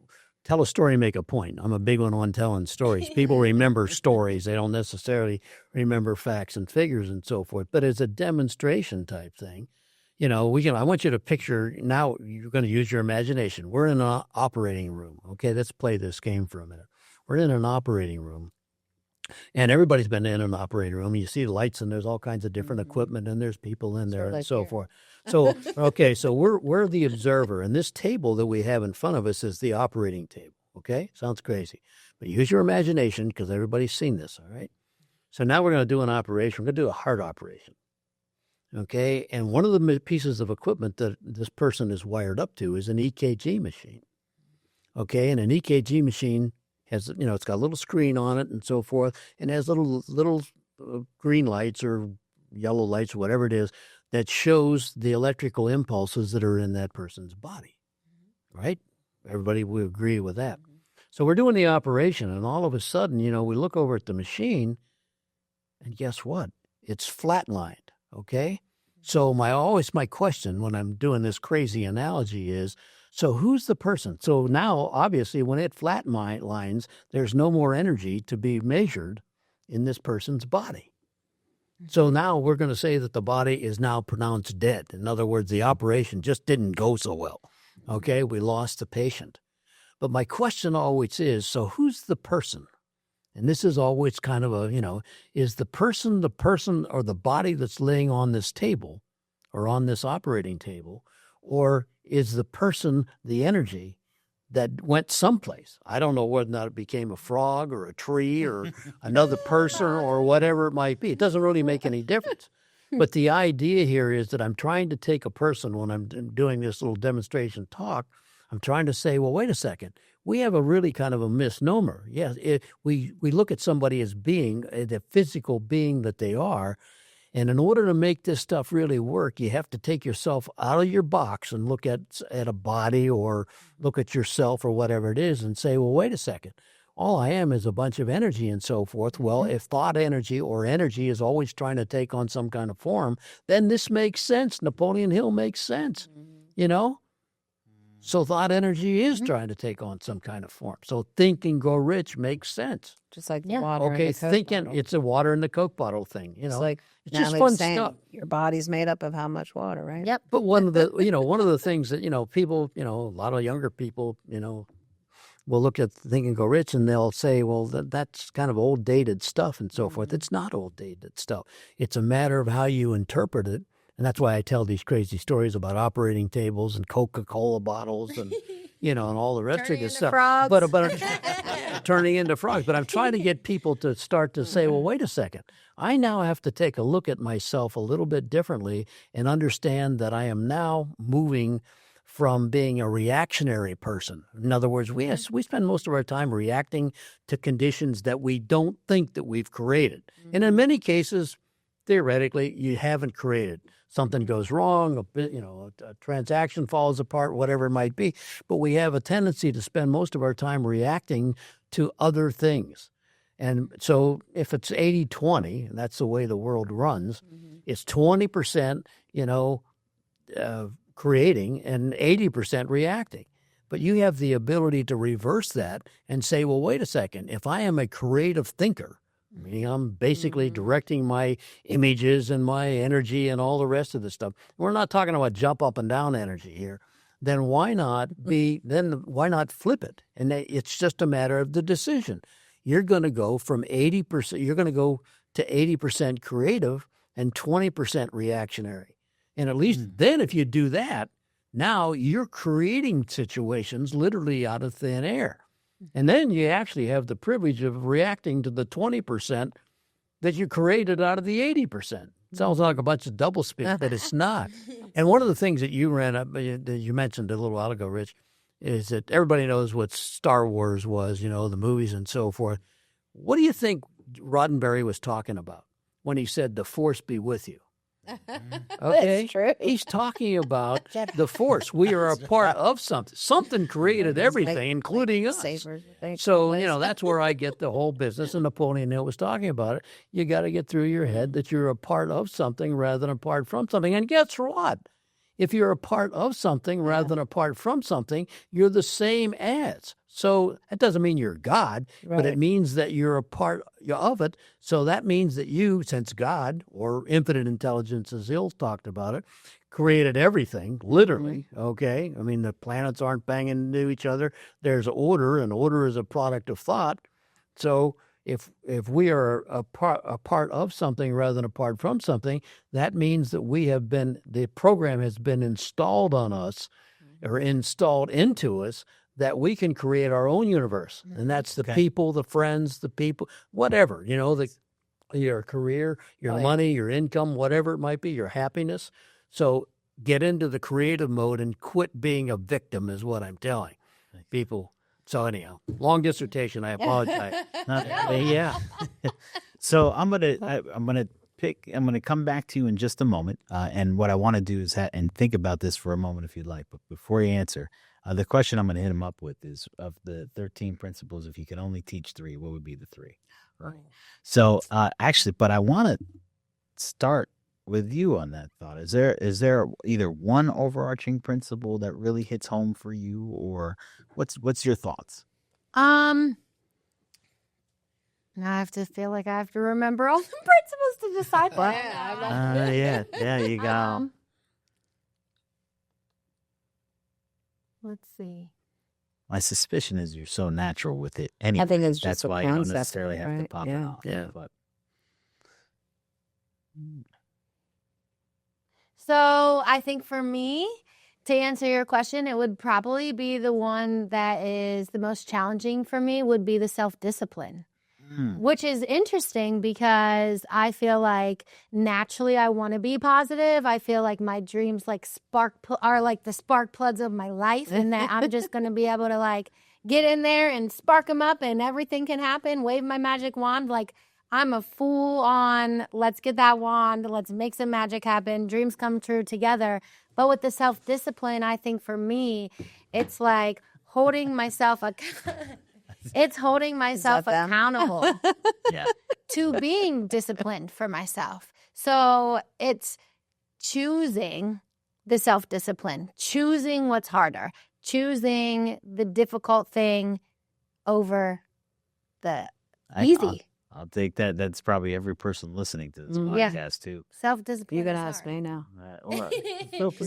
tell a story, make a point. I'm a big one on telling stories. People remember stories. They don't necessarily remember facts and figures and so forth. But it's a demonstration type thing. I want you to picture, now you're going to use your imagination. We're in an operating room. Okay, let's play this game for a minute. We're in an operating room. And everybody's been in an operating room. You see the lights, and there's all kinds of different equipment, and there's people in there and so forth. So, okay, so we're the observer, and this table that we have in front of us is the operating table. Okay, sounds crazy, but use your imagination because everybody's seen this. All right. So now we're going to do an operation. We're going to do a heart operation. Okay, and one of the pieces of equipment that this person is wired up to is an EKG machine. Okay, and an EKG machine has, it's got a little screen on it and so forth, and has little green lights or yellow lights, whatever it is, that shows the electrical impulses that are in that person's body, right? Everybody would agree with that. So we're doing the operation, and all of a sudden, we look over at the machine, and guess what? It's flatlined, okay? So my question when I'm doing this crazy analogy is, so who's the person? So now, obviously, when it flatlines, there's no more energy to be measured in this person's body. So now we're going to say that the body is now pronounced dead. In other words, the operation just didn't go so well. Okay, we lost the patient. But my question always is, so who's the person? And this is always kind of is the person or the body that's laying on this table or on this operating table, or is the person the energy that went someplace? I don't know whether or not it became a frog or a tree or another person or whatever it might be. It doesn't really make any difference. But the idea here is that I'm trying to take a person when I'm doing this little demonstration talk. I'm trying to say, well, wait a second. We have a really kind of a misnomer. Yes, we look at somebody as being the physical being that they are. And in order to make this stuff really work, you have to take yourself out of your box and look at a body or look at yourself or whatever it is and say, well, wait a second. All I am is a bunch of energy and so forth. Well, if thought energy or energy is always trying to take on some kind of form, then this makes sense. Napoleon Hill makes sense, So thought energy is trying to take on some kind of form. So think and grow rich makes sense. Just like the water in the Coke thinking bottle. It's a water in the Coke bottle thing. It's like it's just Natalie fun was saying, stuff. your body's made up of how much water, right? Yep. But one of the things that, people, a lot of younger people, will look at Think and Go Rich and they'll say, well, that's kind of old dated stuff and so forth. It's not old dated stuff. It's a matter of how you interpret it. And that's why I tell these crazy stories about operating tables and Coca-Cola bottles and, and all the rest of this stuff. Frogs. But turning into frogs. But I'm trying to get people to start to say, well, wait a second. I now have to take a look at myself a little bit differently and understand that I am now moving from being a reactionary person. In other words, we spend most of our time reacting to conditions that we don't think that we've created. And in many cases, theoretically, you haven't created. Something goes wrong, a transaction falls apart, whatever it might be. But we have a tendency to spend most of our time reacting to other things. And so if it's 80-20, and that's the way the world runs, it's 20%, creating and 80% reacting. But you have the ability to reverse that and say, well, wait a second. If I am a creative thinker, meaning I'm basically directing my images and my energy and all the rest of the stuff. We're not talking about jump up and down energy here. Then why not flip it? And it's just a matter of the decision. You're going to go from 80%, you're going to go to 80% creative and 20% reactionary. And at least then if you do that, now you're creating situations literally out of thin air. And then you actually have the privilege of reacting to the 20% that you created out of the 80%. Sounds like a bunch of doublespeak, but it's not. And one of the things that you that you mentioned a little while ago, Rich, is that everybody knows what Star Wars was, the movies and so forth. What do you think Roddenberry was talking about when he said, "The Force be with you"? Okay, That's true. He's talking about the Force. We are a part of something. Something created everything, including us. So, that's where I get the whole business. And Napoleon Hill was talking about it. You got to get through your head that you're a part of something rather than apart from something. And guess what? If you're a part of something rather than apart from something, you're the same as. So that doesn't mean you're God, but it means that you're a part of it. So that means that you, since God, or infinite intelligence as Hill talked about it, created everything, literally, okay? I mean, the planets aren't banging into each other. There's order, and order is a product of thought. So if we are a part of something rather than apart from something, that means that the program has been installed on us or installed into us that we can create our own universe. And that's the people, the friends, the people, whatever, your career, your money, your income, whatever it might be, your happiness. So get into the creative mode and quit being a victim is what I'm telling people. So anyhow, long dissertation. I apologize. Yeah. So I'm gonna come back to you in just a moment. And what I want to do is and think about this for a moment, if you'd like. But before you answer, the question I'm going to hit him up with is, of the 13 principles, if you could only teach 3, what would be the 3? Right. So but I want to start with you on that thought. Is there either one overarching principle that really hits home for you, or what's your thoughts? Now I have to feel like I have to remember all the principles to decide what. Yeah, you go. Let's see. My suspicion is you're so natural with it anyway. I think it's just that's a why you don't concept, necessarily have to pop it out. Yeah. But So I think for me, to answer your question, it would probably be the one that is the most challenging for me would be the self-discipline. Which is interesting because I feel like naturally I want to be positive. I feel like my dreams are like the spark plugs of my life, and that I'm just going to be able to get in there and spark them up and everything can happen, wave my magic wand. I'm a full on, let's get that wand, let's make some magic happen, dreams come true together. But with the self-discipline, I think for me, it's like holding myself accountable to being disciplined for myself. So it's choosing the self-discipline, choosing what's harder, choosing the difficult thing over the easy. I'll take that. That's probably every person listening to this podcast too. Self-discipline. You're going to ask me now.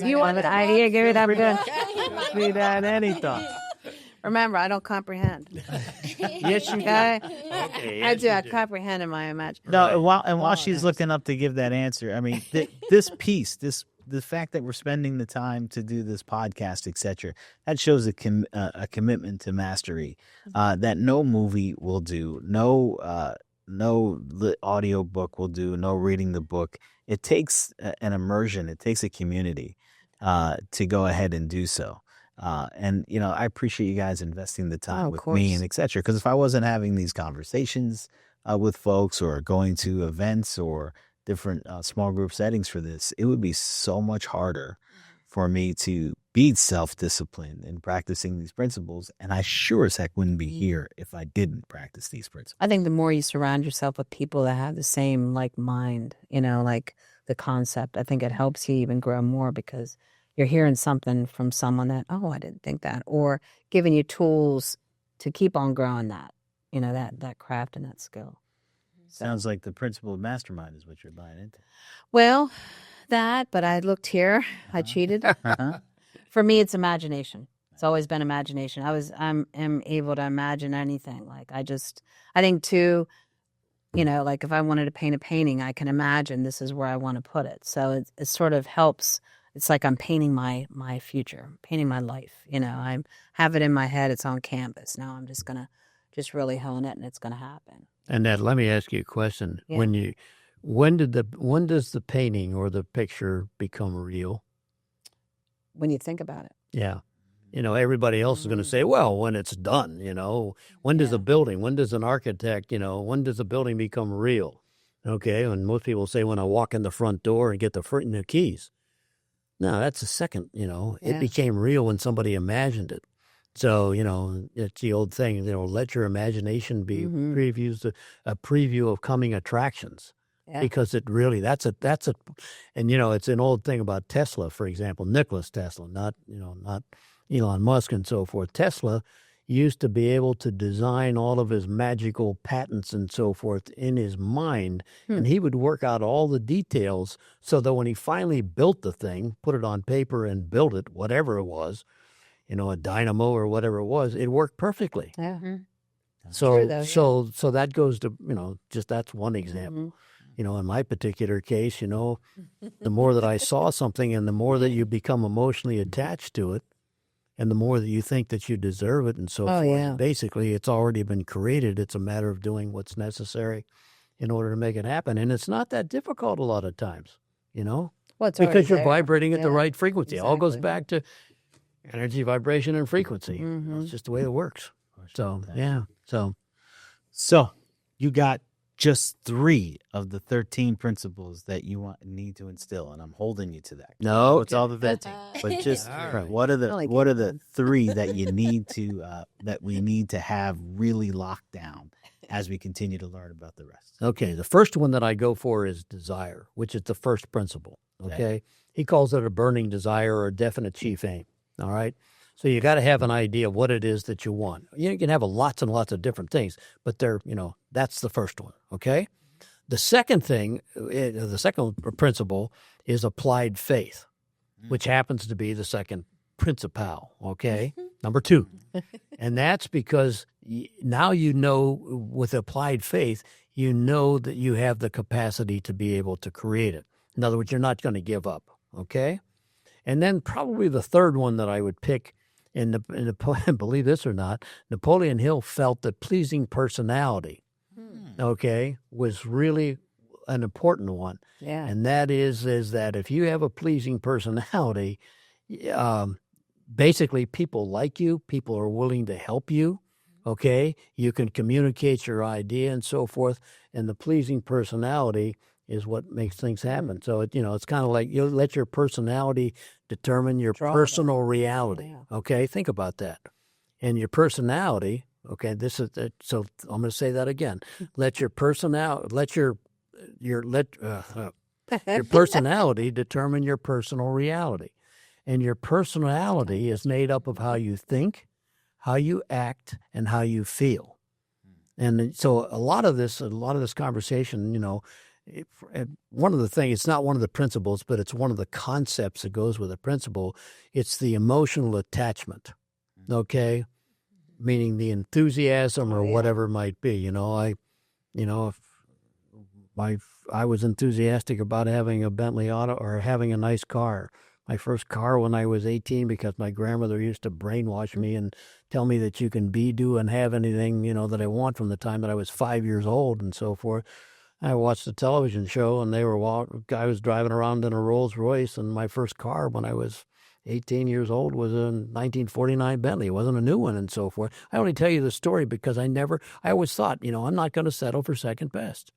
You want an idea? Give it up. Be that any thought. Remember, I don't comprehend. Yes, you Okay? Okay, I yes, do. you I do. comprehend in my imagination. No, while she's looking up to give that answer, I mean, this piece, the fact that we're spending the time to do this podcast, etc., that shows a commitment to mastery that no movie will do, no audio book will do, no reading the book. It takes an immersion. It takes a community. to go ahead and do so. And, I appreciate you guys investing the time of with course. me and et cetera. Because if I wasn't having these conversations with folks or going to events or different small group settings for this, it would be so much harder for me to be self-disciplined in practicing these principles. And I sure as heck wouldn't be here if I didn't practice these principles. I think the more you surround yourself with people that have the same mind, like the concept, I think it helps you even grow more because you're hearing something from someone that, oh, I didn't think that, or giving you tools to keep on growing that, that craft and that skill. Sounds like the principle of mastermind is what you're buying into. Well, but I looked here. I cheated. For me, it's imagination. It's always been imagination. I'm able to imagine anything. I think too, if I wanted to paint a painting, I can imagine this is where I want to put it. So it sort of helps. It's like I'm painting my future, painting my life. I have it in my head. It's on canvas. Now I'm just going to really hone it and it's going to happen. Annette, let me ask you a question. Yeah. When does the painting or the picture become real? When you think about it. Yeah. Everybody else is going to say, well, when it's done, when does a building, when does an architect, when does a building become real? Okay. And most people say when I walk in the front door and get the keys. No, that's a second, it became real when somebody imagined it. So, it's the old thing, let your imagination be a preview of coming attractions. Yeah. Because it really, and it's an old thing about Tesla, for example, Nikola Tesla, not Elon Musk and so forth. Tesla used to be able to design all of his magical patents and so forth in his mind, and he would work out all the details so that when he finally built the thing, put it on paper and built it, whatever it was, a dynamo or whatever it was, it worked perfectly. Yeah. So that goes to, just that's one example. In my particular case, the more that I saw something and the more that you become emotionally attached to it and the more that you think that you deserve it and so forth. Yeah. Basically, it's already been created. It's a matter of doing what's necessary in order to make it happen. And it's not that difficult a lot of times, Well, it's because you're there. vibrating at the right frequency. Exactly. It all goes back to energy, vibration, and frequency. It's just the way it works. So, yeah. So you got just 3 of the 13 principles that you need to instill, and I'm holding you to that. No, it's all the 13, but just what are the 3 that you need to that we need to have really locked down as we continue to learn about the rest? Okay, the first one that I go for is desire, which is the first principle. Okay, he calls it a burning desire or a definite chief aim. All right. So you got to have an idea of what it is that you want. You can have lots and lots of different things, but that's the first one. Okay. The second thing, the second principle is applied faith, which happens to be the second principle. Okay. Number 2. And that's because now with applied faith, that you have the capacity to be able to create it. In other words, you're not going to give up. Okay. And then probably the third one that I would pick, and believe this or not, Napoleon Hill felt that pleasing personality, was really an important one. Yeah. And that is that if you have a pleasing personality, basically people like you, people are willing to help you, okay? You can communicate your idea and so forth, and the pleasing personality is what makes things happen. So, it's kind of like you let your personality determine your personal reality. Yeah. Okay, think about that. And your personality, okay, so I'm going to say that again. Let your your personality determine your personal reality. And your personality is made up of how you think, how you act, and how you feel. And so a lot of this conversation, one of the things, it's not one of the principles, but it's one of the concepts that goes with a principle. It's the emotional attachment, okay? Meaning the enthusiasm or whatever it might be. If I was enthusiastic about having a Bentley auto or having a nice car. My first car when I was 18, because my grandmother used to brainwash me and tell me that you can do and have anything, that I want from the time that I was 5 years old and so forth. I watched a television show, and guy was driving around in a Rolls Royce, and my first car when I was 18 years old was a 1949 Bentley. It wasn't a new one and so forth. I only tell you the story because I always thought, I'm not going to settle for second best.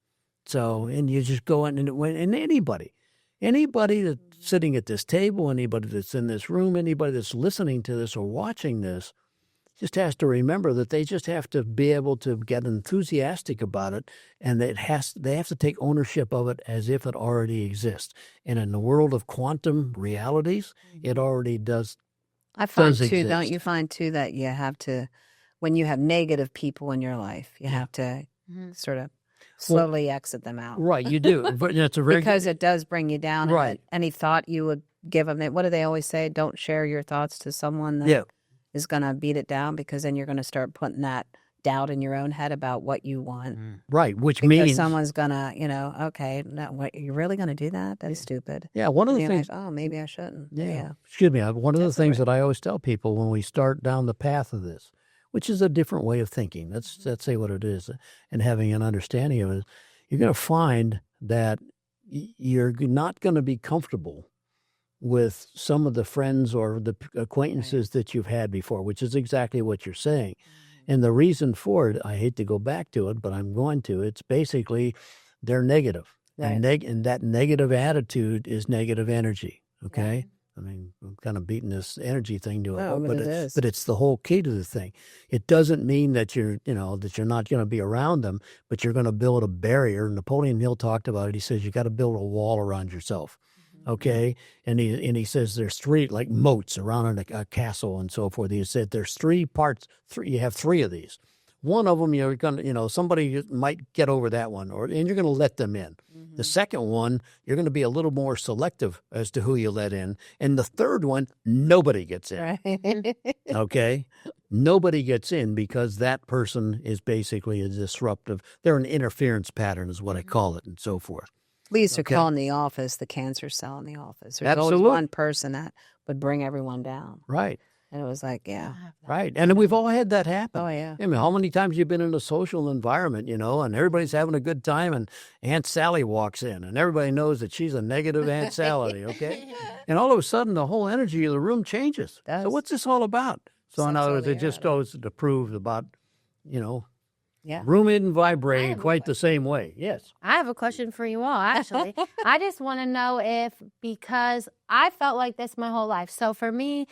So, and you just go in, and anybody that's sitting at this table, anybody that's in this room, anybody that's listening to this or watching this, just has to remember that they just have to be able to get enthusiastic about it, and they have to take ownership of it as if it already exists. And in the world of quantum realities, it already does. I find too, exist. don't you find too that you have to, when you have negative people in your life, you have to sort of slowly exit them out. Right, you do. But it's a very because it does bring you down. Right. Any thought you would give them, what do they always say? Don't share your thoughts to someone that is going to beat it down, because then you're going to start putting that doubt in your own head about what you want. Right, which because means someone's going to, okay, what, you're really going to do that? That's stupid. Yeah, one of the things. Maybe I shouldn't. Yeah. Excuse me. One of the things that I always tell people when we start down the path of this, which is a different way of thinking, let's say what it is, and having an understanding of it, you're going to find that you're not going to be comfortable with some of the friends or the acquaintances that you've had before, which is exactly what you're saying. And the reason for it, I hate to go back to it, but I'm going to, it's basically they're negative. Right. And that negative attitude is negative energy, okay? Yeah. I mean, I'm kind of beating this energy thing to it, but it's the whole key to the thing. It doesn't mean that you're not going to be around them, but you're going to build a barrier. Napoleon Hill talked about it. He says you got to build a wall around yourself. Okay, and he says there's three, like moats around a castle and so forth. He said there's three parts. You have three of these. One of them you're gonna, somebody might get over that one, and you're gonna let them in. Mm-hmm. The second one you're gonna be a little more selective as to who you let in, and the third one nobody gets in. Right. Okay, nobody gets in because that person is basically a disruptive. They're an interference pattern, is what I call it, and so forth. We used to call in the office the cancer cell in the office. There's always one person that would bring everyone down. Right. And it was like, Right. And we've all had that happen. Oh, yeah. I mean, how many times you've been in a social environment, and everybody's having a good time, and Aunt Sally walks in, and everybody knows that she's a negative Aunt Sally, okay? And all of a sudden, the whole energy of the room changes. So what's this all about? So in other words, it just goes to prove about, room isn't vibrating quite the same way. Yes. I have a question for you all, actually. I just want to know because I felt like this my whole life. So for me,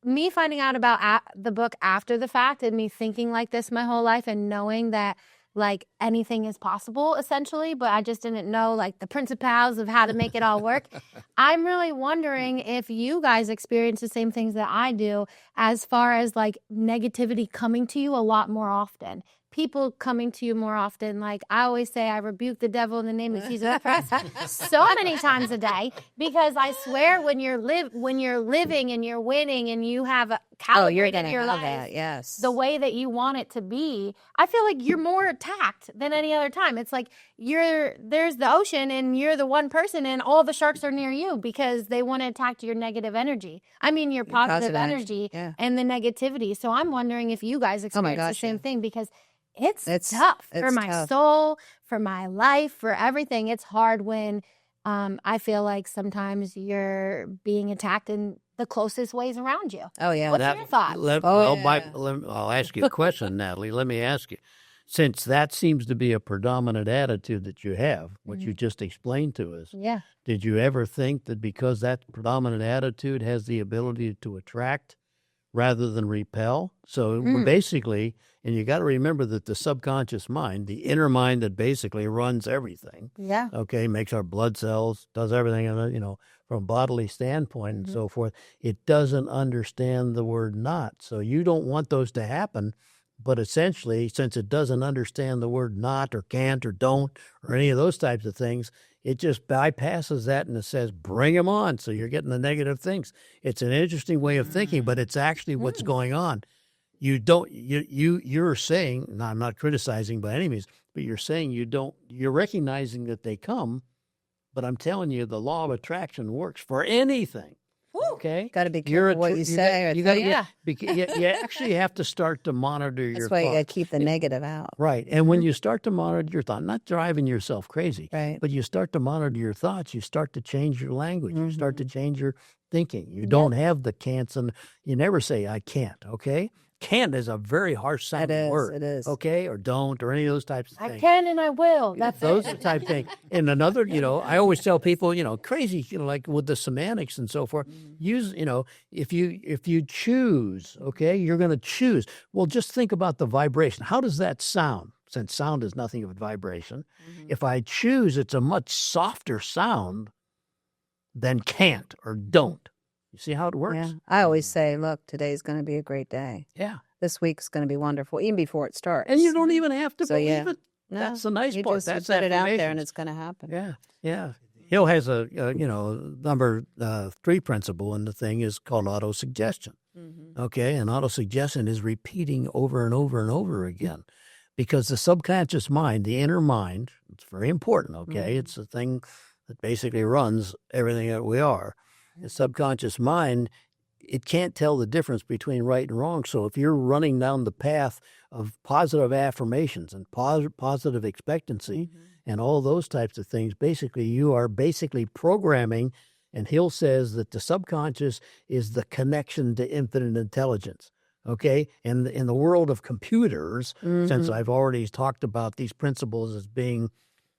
me finding out about the book after the fact and me thinking like this my whole life and knowing that like anything is possible essentially, but I just didn't know like the principles of how to make it all work. I'm really wondering if you guys experience the same things that I do as far as like negativity coming to you a lot more often. People coming to you more often. Like I always say, I rebuke the devil in the name of Jesus Christ so many times a day, because I swear when you're living and you're winning and you have you're gonna have life, that, yes, the way that you want it to be, I feel like you're more attacked than any other time. It's like there's the ocean and you're the one person and all the sharks are near you because they want to attack your negative energy. I mean your positive energy and the negativity. So I'm wondering if you guys experience the same thing, because it's tough for my soul, for my life, for everything. It's hard when I feel like sometimes you're being attacked in the closest ways around you. Oh, yeah. What's your thought? I'll ask you a question, Natalie. Let me ask you. Since that seems to be a predominant attitude that you have, what you just explained to us, did you ever think that because that predominant attitude has the ability to attract rather than repel? So basically, and you got to remember that the subconscious mind, the inner mind that basically runs everything, makes our blood cells, does everything, from a bodily standpoint and so forth, it doesn't understand the word not. So you don't want those to happen, but essentially, since it doesn't understand the word not or can't or don't or any of those types of things, it just bypasses that and it says, bring them on. So you're getting the negative things. It's an interesting way of thinking, but it's actually what's going on. You're saying, no, I'm not criticizing by any means, but you're saying you're recognizing that they come, but I'm telling you the law of attraction works for anything. Okay, Got to be You're careful what you say. Or You got think. you actually have to start to monitor your That's why you got to thoughts. keep the negative out. Right. And when you start to monitor your thought, not driving yourself crazy, Right. but you start to monitor your thoughts, you start to change your language, you start to change your thinking. You don't have the can'ts, and you never say, I can't, okay? Can't is a very harsh sounding word. It is. Okay? Or don't, or any of those types of things. I can and I will. That's Those it. are the type of things. And another, I always tell people, crazy, like with the semantics and so forth, use, if you choose, okay, you're going to choose. Well, just think about the vibration. How does that sound? Since sound is nothing but vibration. If I choose, it's a much softer sound than can't or don't. You see how it works? Yeah. I always say, look, today's going to be a great day. Yeah. This week's going to be wonderful, even before it starts. And you don't even have to So, believe yeah. it. No, That's the nice you part. just That's put it out there, and affirmations. it's going to happen. Yeah, yeah. Hill has a number 3 principle, and the thing is called autosuggestion. Okay, and autosuggestion is repeating over and over and over again, because the subconscious mind, the inner mind, it's very important. Okay, it's the thing that basically runs everything that we are. The subconscious mind, it can't tell the difference between right and wrong. So if you're running down the path of positive affirmations and positive expectancy and all those types of things, basically you are basically programming. And Hill says that the subconscious is the connection to infinite intelligence. Okay, and in the world of computers, since I've already talked about these principles as being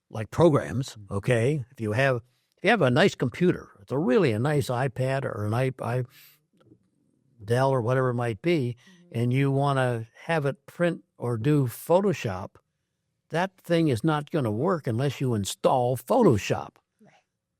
like programs. Okay, if you have a nice computer, it's a nice iPad or an Dell or whatever it might be, and you want to have it print or do Photoshop, that thing is not going to work unless you install Photoshop.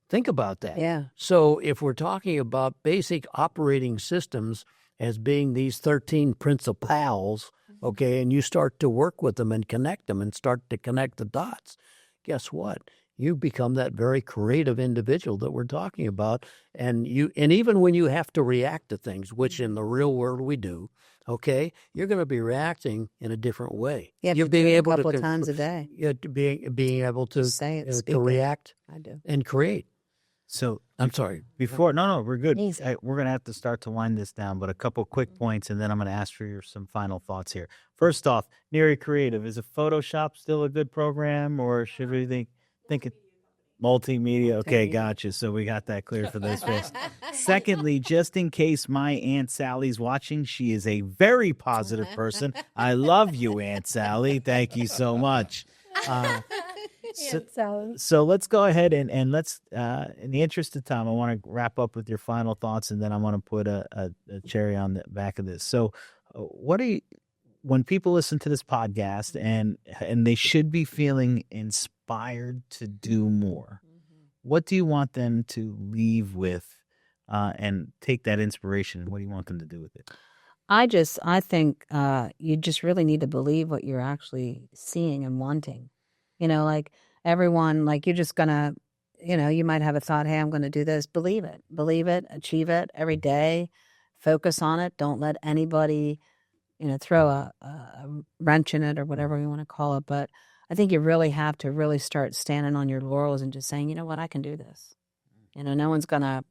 Think about that. Yeah. So if we're talking about basic operating systems as being these 13 principles, okay, and you start to work with them and connect them and start to connect the dots, guess what? You become that very creative individual that we're talking about. And even when you have to react to things, which in the real world we do, okay, you're going to be reacting in a different way. You're being able a couple of times a day. Yeah, being able to say it, speak to react I do. and create. So I'm sorry. Before, no, we're good. Easy. We're going to have to start to wind this down, but a couple quick points, and then I'm going to ask for some final thoughts here. First off, Neri Creative, is a Photoshop still a good program, or should we think it? Multimedia. Okay, gotcha. So we got that clear for this face. Secondly, just in case my Aunt Sally's watching, she is a very positive person. I love you, Aunt Sally. Thank you so much. So let's go ahead and let's, in the interest of time, I want to wrap up with your final thoughts, and then I want to put a cherry on the back of this. So when people listen to this podcast and they should be feeling inspired to do more, what do you want them to leave with and take that inspiration? What do you want them to do with it? I think you just really need to believe what you're actually seeing and wanting. Like everyone, like you're just going to, you might have a thought, hey, I'm going to do this. Believe it, achieve it every day, focus on it. Don't let anybody, throw a wrench in it or whatever you want to call it. But I think you really have to really start standing on your laurels and just saying, you know what, I can do this. No one's going to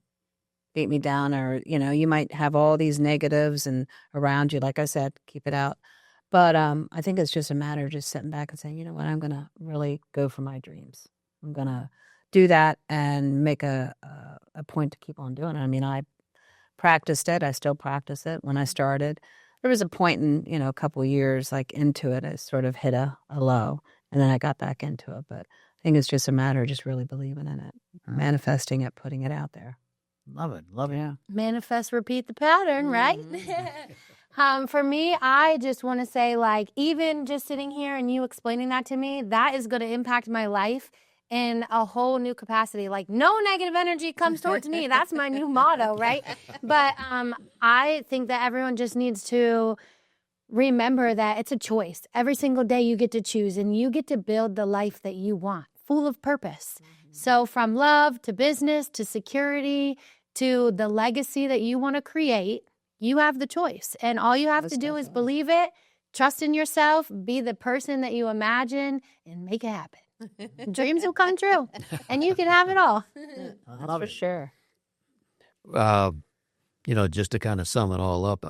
beat me down, or, you might have all these negatives and around you. Like I said, keep it out. But I think it's just a matter of just sitting back and saying, you know what, I'm going to really go for my dreams. I'm going to do that and make a point to keep on doing it. I mean, I practiced it. I still practice it. When I started, there was a point in, a couple of years like into it, I sort of hit a low, and then I got back into it. But I think it's just a matter of just really believing in it, manifesting it, putting it out there. Love it. Yeah. Manifest, repeat the pattern, right? For me, I just want to say, like, even just sitting here and you explaining that to me, that is going to impact my life in a whole new capacity. Like, no negative energy comes towards me. That's my new motto, right? But I think that everyone just needs to remember that it's a choice. Every single day you get to choose, and you get to build the life that you want, full of purpose. So from love to business to security to the legacy that you want to create, you have the choice. And all you have to do is believe it, trust in yourself, be the person that you imagine, and make it happen. Dreams will come true, and you can have it all. That's for sure. just to kind of sum it all up,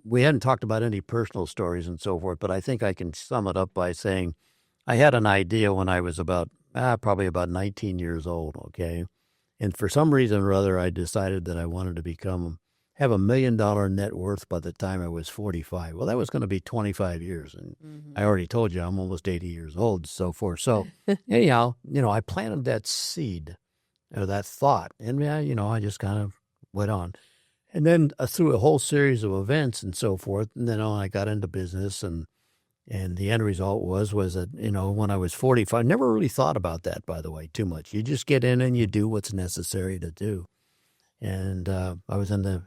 we hadn't talked about any personal stories and so forth, but I think I can sum it up by saying I had an idea when I was probably about 19 years old, okay? And for some reason or other, I decided that I wanted to have $1 million net worth by the time I was 45. Well, that was going to be 25 years. And I already told you I'm almost 80 years old and so forth. So anyhow, I planted that seed or that thought. And, I just kind of went on. And then through a whole series of events and so forth, and then I got into business and the end result was that, when I was 45, I never really thought about that, by the way, too much. You just get in and you do what's necessary to do. And I was in the,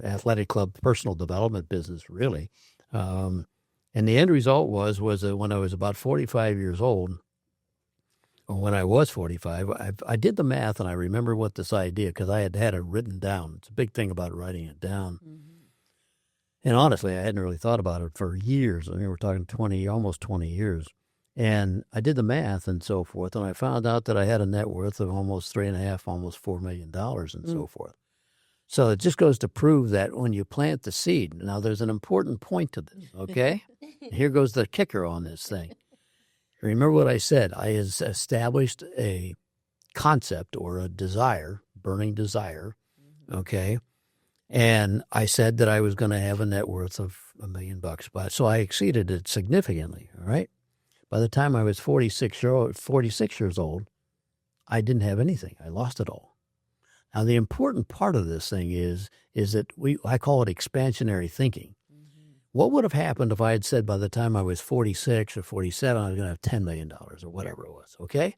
athletic club personal development business, really. And the end result was that when I was about 45 years old, or when I was 45, I did the math and I remember what this idea, because I had it written down. It's a big thing about writing it down. And honestly, I hadn't really thought about it for years. I mean, we're talking almost 20 years. And I did the math and so forth, and I found out that I had a net worth of almost $3.5, almost $4 million and so forth. So it just goes to prove that when you plant the seed, now there's an important point to this, okay? Here goes the kicker on this thing. Remember what I said. I established a concept or a desire, burning desire, okay? And I said that I was going to have a net worth of $1 million. So I exceeded it significantly, all right? By the time I was 46 years old, I didn't have anything. I lost it all. Now, the important part of this thing is that I call it expansionary thinking. What would have happened if I had said by the time I was 46 or 47, I was going to have $10 million or whatever it was, okay?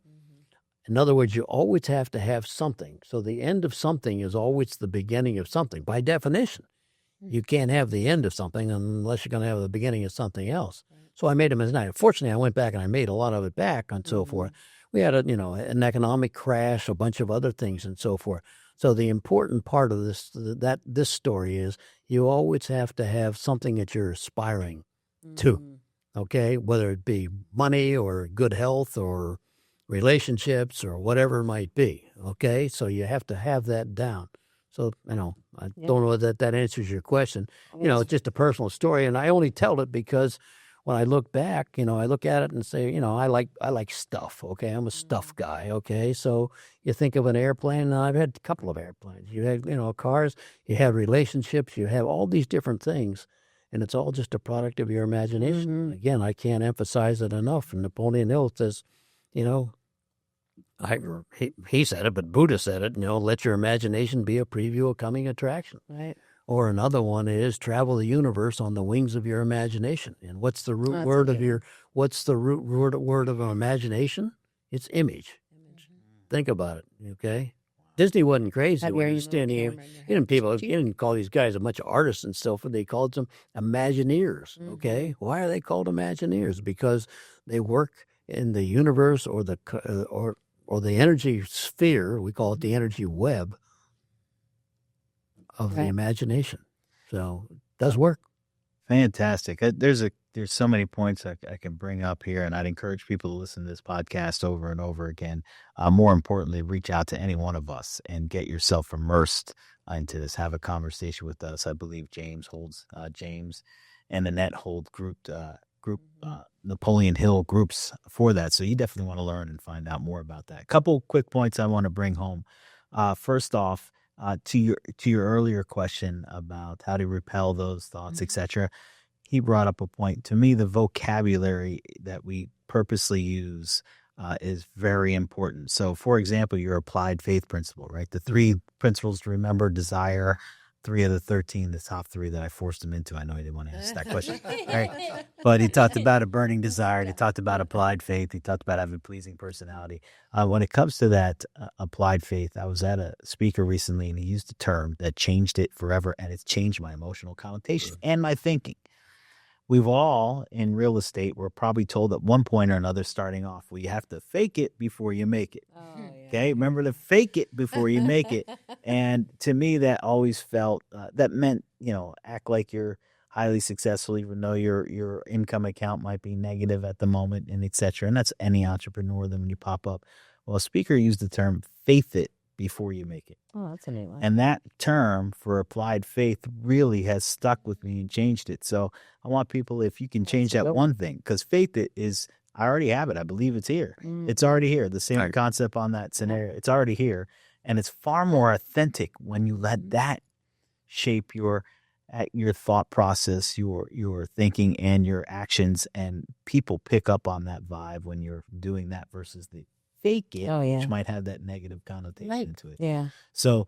In other words, you always have to have something. So the end of something is always the beginning of something. By definition, you can't have the end of something unless you're going to have the beginning of something else. So I made a mistake. Fortunately, I went back and I made a lot of it back and so forth. We had an economic crash, a bunch of other things and so forth. So the important part of this story is you always have to have something that you're aspiring to, okay? Whether it be money or good health or relationships or whatever it might be, okay? So you have to have that down. So, I don't know that answers your question. It's just a personal story, and I only tell it because when I look back, I look at it and say, I like stuff, okay? I'm a stuff guy, okay? So you think of an airplane, and I've had a couple of airplanes. You have, cars, you have relationships, you have all these different things, and it's all just a product of your imagination. Again, I can't emphasize it enough. And Napoleon Hill says, he said it, but Buddha said it, let your imagination be a preview of coming attraction. Right. Or another one is travel the universe on the wings of your imagination. And what's the root word of imagination? It's image. Think about it, okay? Disney wasn't crazy when he standing here. He didn't call these guys a bunch of artists and stuff, but they called them Imagineers, okay? Why are they called Imagineers? Because they work in the universe or the energy sphere, we call it the energy web of the imagination. So it does work. Fantastic. There's so many points I can bring up here, and I'd encourage people to listen to this podcast over and over again. More importantly, reach out to any one of us and get yourself immersed into this. Have a conversation with us. I believe James and Annette hold Napoleon Hill groups for that. So you definitely want to learn and find out more about that. A couple quick points I want to bring home. First off, to your earlier question about how to repel those thoughts, etc., he brought up a point. To me, the vocabulary that we purposely use is very important. So, for example, your applied faith principle, right? The 3 principles to remember: desire, 3 of the 13, the top 3 that I forced him into. I know he didn't want to ask that question, right? But he talked about a burning desire. He talked about applied faith. He talked about having a pleasing personality. When it comes to that applied faith, I was at a speaker recently, and he used a term that changed it forever, and it's changed my emotional connotation and my thinking. We've all, in real estate, we're probably told at one point or another starting off, well, you have to fake it before you make it. Okay, remember to fake it before you make it. And to me, that always felt, that meant, act like you're highly successful, even though your income account might be negative at the moment, and et cetera. And that's any entrepreneur. Then when you pop up, well, a speaker used the term faith it before you make it. Oh, that's a neat one. And that term for applied faith really has stuck with me and changed it. So I want people, if you can change that one thing, because faith is, I already have it. I believe it's here. It's already here. The same concept on that scenario. It's already here. And it's far more authentic when you let that shape your thought process, your thinking and your actions, and people pick up on that vibe when you're doing that versus the fake it, which might have that negative connotation to it. Yeah. So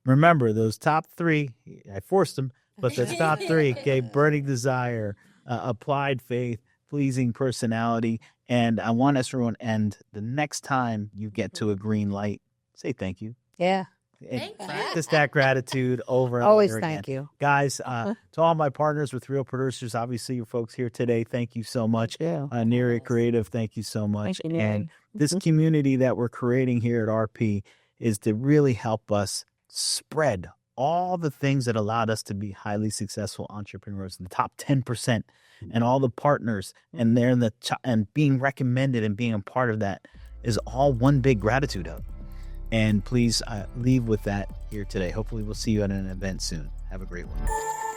remember those top three. I forced them, but the top three: okay, burning desire, applied faith, pleasing personality. And I want everyone to end the next time you get to a green light, say thank you. Yeah. And practice that gratitude over and Always over again. thank you. Guys, to all my partners with Real Producers, obviously you folks here today, thank you so much. Neri Creative, thank you so much. Thank you, Neri. And this community that we're creating here at RP is to really help us spread all the things that allowed us to be highly successful entrepreneurs, the top 10%, and all the partners, and they're in and being recommended and being a part of that is all one big gratitude hub. And please leave with that here today. Hopefully we'll see you at an event soon. Have a great one.